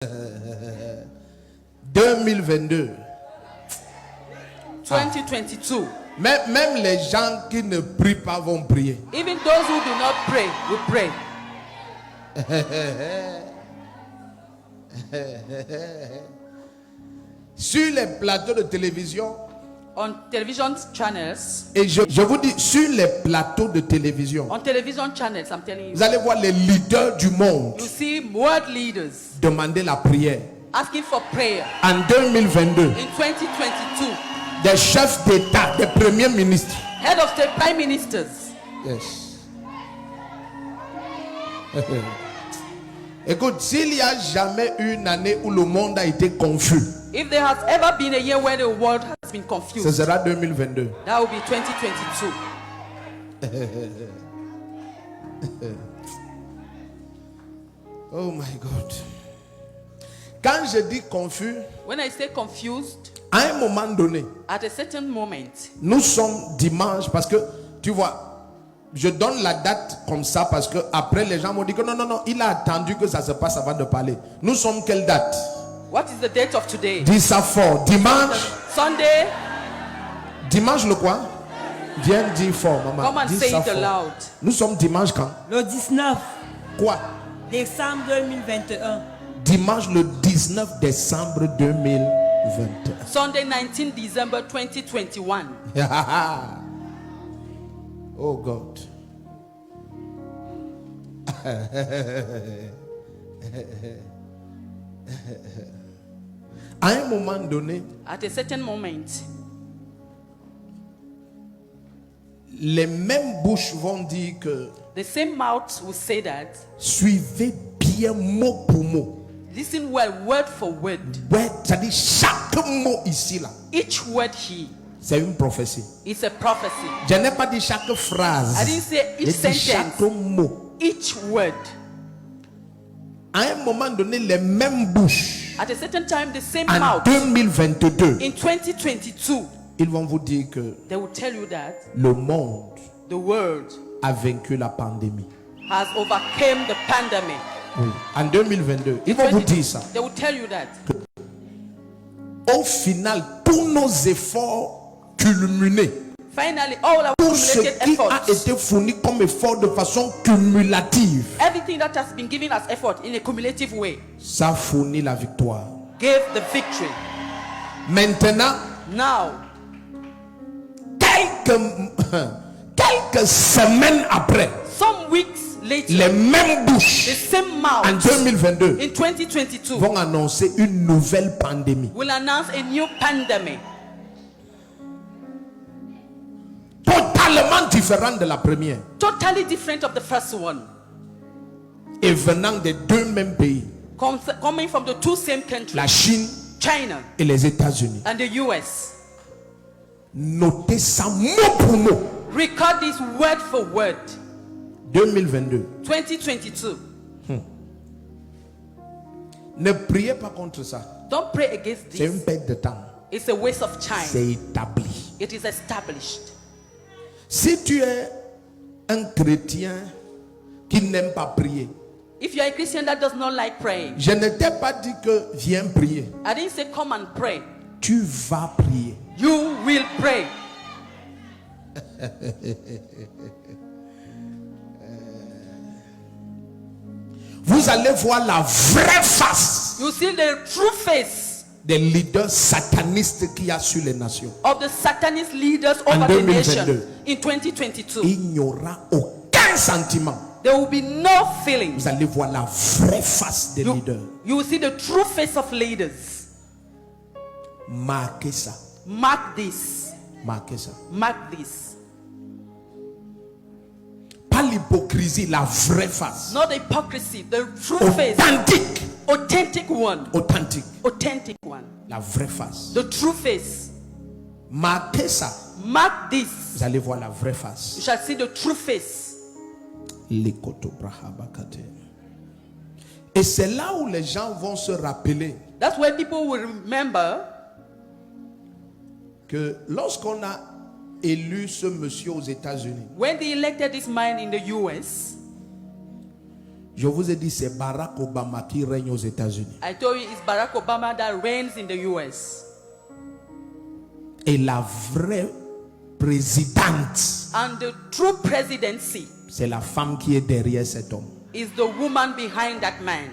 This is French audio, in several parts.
2022. 2022. Même les gens qui ne prient pas vont prier. Even those who do not pray will pray. Sur les plateaux de télévision, On television channels, et je vous dis, sur les plateaux de télévision, on television channels, I'm telling vous you, allez voir les leaders du monde you see world leaders demander la prière. asking for prayer. En 2022, In 2022, des chefs d'État, des premiers ministres. head of state, prime ministers. Yes. Écoute, s'il n'y a jamais une année où le monde a été confus, If there has ever been a year where the world has been ce confused, sera 2022. that will be 2022. Oh my God. Quand je dis confus, When I say confused, à un moment donné, at a certain moment, nous sommes dimanche parce que, tu vois, je donne la date comme ça parce que après les gens m'ont dit que non, il a attendu que ça se passe avant de parler. Nous sommes quelle date? what is the date of today? Dis ça fort. Dimanche. Sunday. Dimanche le quoi? Viens dire fort, maman. Come and Dis say ça it fort. aloud. Nous sommes dimanche quand? Le 19 Quoi? décembre 2021. Dimanche le 19 décembre 2021. Sunday, 19 December 2021. Oh God. À un moment donné, At a certain moment, les mêmes bouches vont dire que the same mouth will say that. suivez bien mot pour mot. Listen well, word for word. Ouais, c'est-à-dire chaque mot ici là, Each word here c'est une prophétie. is a prophecy. Je n'ai pas dit chaque phrase. I didn't say J'ai each dit chaque sentence, mot. each word. À un moment donné, les mêmes bouches At a certain time, the same en mouth 2022, in 2022, ils vont vous dire que they will tell you that le monde the world a vaincu la pandémie. has overcome the pandemic. Oui. En 2022, ils vont vous dire ça. They will tell you that. Au final, tous nos efforts culminés, Finally, all our tout ce accumulated qui a efforts, été fourni comme effort de façon cumulative, everything that has been given as effort in a cumulative way, ça fournit la victoire. gave the victory. Maintenant, Now, quelques semaines après, some weeks later, les mêmes the bouches same en mouth 2022 in 2022 vont annoncer une nouvelle pandémie. will announce a new pandemic, Totalement différente de la première. totally different of the first one, Et venant des deux mêmes pays, coming from the two same countries, la Chine China et les États-Unis. and the US. Notez ça mot pour mot. Record this word for word. 2022. 2022. Ne priez pas contre ça. Don't pray against C'est une this. perte de temps. It's a waste of time. C'est établi. It is established. Si tu es un chrétien qui n'aime pas prier, If you are a Christian that does not like praying, je ne t'ai pas dit que viens prier. I didn't say come and pray. Tu vas prier. You will pray. Vous allez voir la vraie face You see the true face des leaders satanistes qu'il y a sur les nations. of the satanist leaders over the 2022. nation in 2022. Il n'y aura aucun sentiment. There will be no feelings. Vous allez voir la vraie face des leaders. You will see the true face of leaders. Marquez ça. Mark this. Marquez ça. Mark this. Pas l'hypocrisie, la vraie face. Not hypocrisy, the true face. Authentique. Authentic one. Authentique. Authentic one. La vraie face. The true face. Marquez ça. Mark this. Vous allez voir la vraie You face. shall see the true face. Et c'est là où les gens vont se rappeler That's where people will remember que lorsqu'on a élu ce monsieur aux États-Unis, when they elected this man in the US. Je vous ai dit, c'est Barack Obama qui règne aux États-Unis. I told you it's Barack Obama that reigns in the US. Et la vraie présidente, And the true presidency c'est la femme qui est derrière cet homme. is the woman behind that man.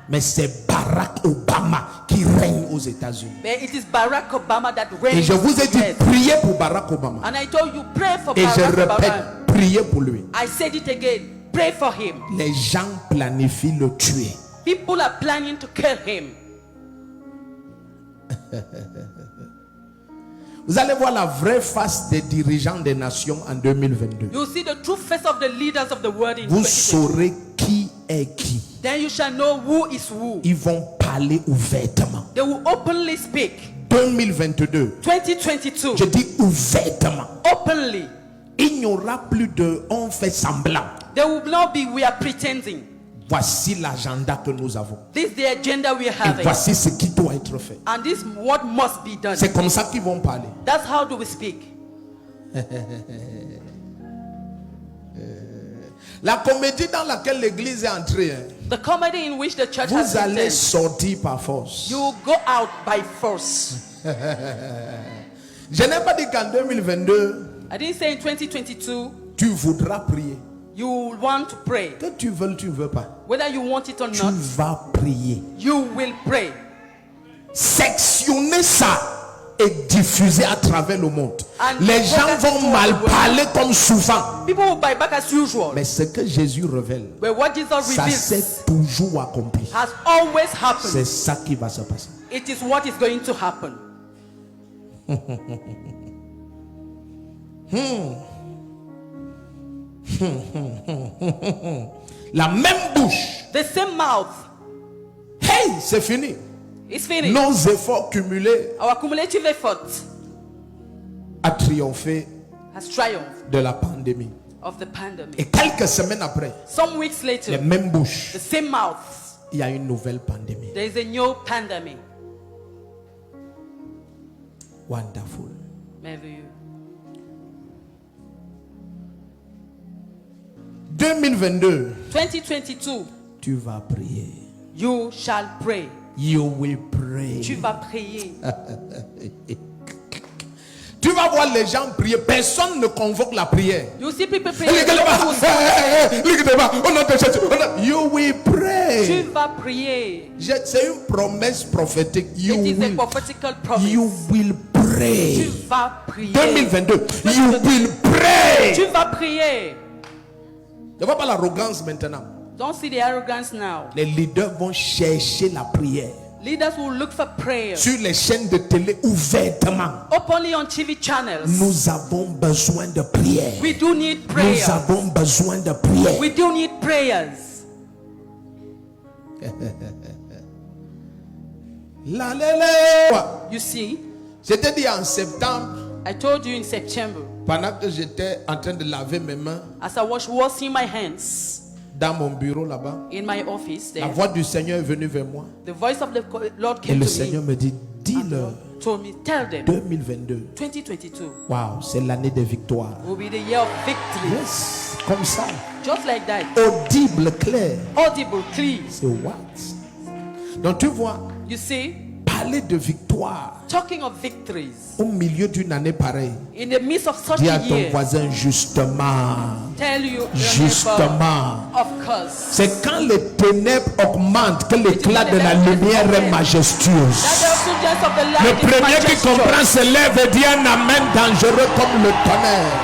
Mais c'est Barack Obama qui règne aux États-Unis. But it is Barack Obama that Et reigns je vous ai in dit, the US. priez pour Barack Obama. And I told you, pray for Et je Barack Obama. répète, priez pour lui. I said it again, pray for him. Les gens planifient le tuer. People are planning to kill him. Vous allez voir la vraie face des dirigeants des nations en 2022. You'll see the true face of the leaders of the world in Vous 2020. saurez qui est qui. Then you shall know who is who. Ils vont parler ouvertement. They will openly speak. 2022, 2022, je dis ouvertement. openly. Il n'y aura plus de on fait semblant. There will not be we are pretending. Voici l'agenda que nous avons. This is the agenda we are Et having. voici ce qui doit être fait. And this is what must be done. C'est comme ça qu'ils vont parler. That's how do we speak. La comédie dans laquelle l'église est entrée, hein, The comedy in which the church has vous allez entered, sortir par force. you will go out by force. Je n'ai pas dit qu'en 2022, I didn't say in 2022 tu voudras prier. you will want to pray. Que tu veux, tu ne veux pas. Whether you want it or Tu not, vas prier. you will pray. Sectionner ça et diffuser à travers le monde. And Les gens focus vont on mal the word. parler comme souvent. People will buy back as usual. Mais ce que Jésus révèle, But what Jesus ça s'est reveals toujours accompli. has always C'est happened. ça qui va se passer. It is what is going to happen. La même bouche. The same mouth. Hey, c'est fini. It's finished. Nos efforts cumulés Our cumulative effort a triomphé has triumphed de la pandémie. of the pandemic. Et quelques semaines après, Some weeks les later, mêmes bouches, the same mouth, il y a une nouvelle pandémie. there is a new pandemic. Wonderful. Maybe you. 2022, 2022, tu vas prier. you shall pray. You will pray. Tu vas prier. Tu vas voir les gens prier. Personne ne convoque la prière. You see people You praying. will pray. Tu vas prier. C'est une promesse prophétique. You It is a will, prophetical promise. you will pray. Tu vas prier. 2022. You will pray. Tu vas prier. Ne vois pas l'arrogance maintenant. Don't see the arrogance now. Les leaders vont chercher la prière Leaders will look for prayer. sur les chaînes de télé ouvertement. Openly on TV channels. Nous avons besoin de prière. We do need Nous prayer. avons besoin de prière. We do need prayers. You see, J'étais dit en septembre, I told you in September, pendant que j'étais en train de laver mes mains as I was washing my hands dans mon bureau là-bas, in my office la there, voix du Seigneur est venue vers moi. the voice of the Lord Et came le to Seigneur me me dit, dis-leur, and told me, tell them, 2022, 2022 waouh, c'est l'année des victoires. will be the year of victory. Yes, comme ça, Just like that. audible, clair. Audible, clear. C'est what? Donc tu vois, You see, parler de victoire talking of victories au milieu d'une année pareille. in the midst of such Dis à a ton year, voisin justement, tell you, your neighbor, justement. of course. C'est quand les ténèbres augmentent que l'éclat de la lumière est majestueuse. That the effulgence of the light Le is premier qui majestuous. comprend se lève et dit un amen dangereux comme le tonnerre.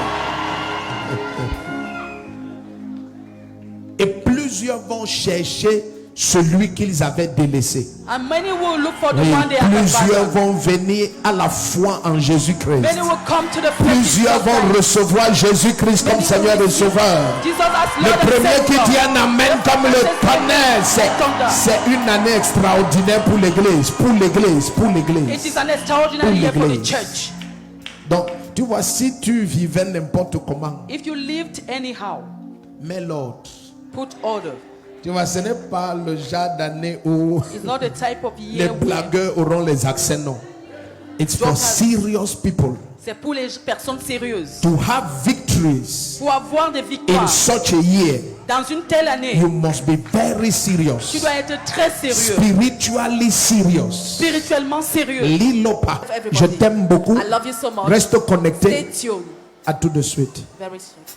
Et plusieurs vont chercher celui qu'ils avaient délaissé. And many will look for the Oui, one they have plusieurs abandoned. vont venir à la foi en Jésus-Christ. Many will come to the faith in Plusieurs Jesus vont Christ. recevoir Jésus-Christ comme Many Seigneur will et receive Sauveur. Jesus as Le Lord and premier qui Savior. dit un amen comme le tonnerre, c'est une année extraordinaire pour l'église, pour l'église, pour It l'église. is an extraordinary year for the l'église. church. Donc, tu vois, si tu vivais n'importe comment, If you lived anyhow, mets l'ordre. put order. Tu vois, ce n'est pas le genre d'année où It's not the type of les year where blagueurs auront les accents, non. It's for Donc, serious people c'est pour les personnes sérieuses. to have victory victories Pour avoir des in victoires such a year, dans une telle année, you must be very tu serious, dois être très sérieux, spiritually serious. spirituellement sérieux. Lilopa, je t'aime beaucoup. I love you so much. Reste Stay connecté. tuned. À tout de suite. Very soon.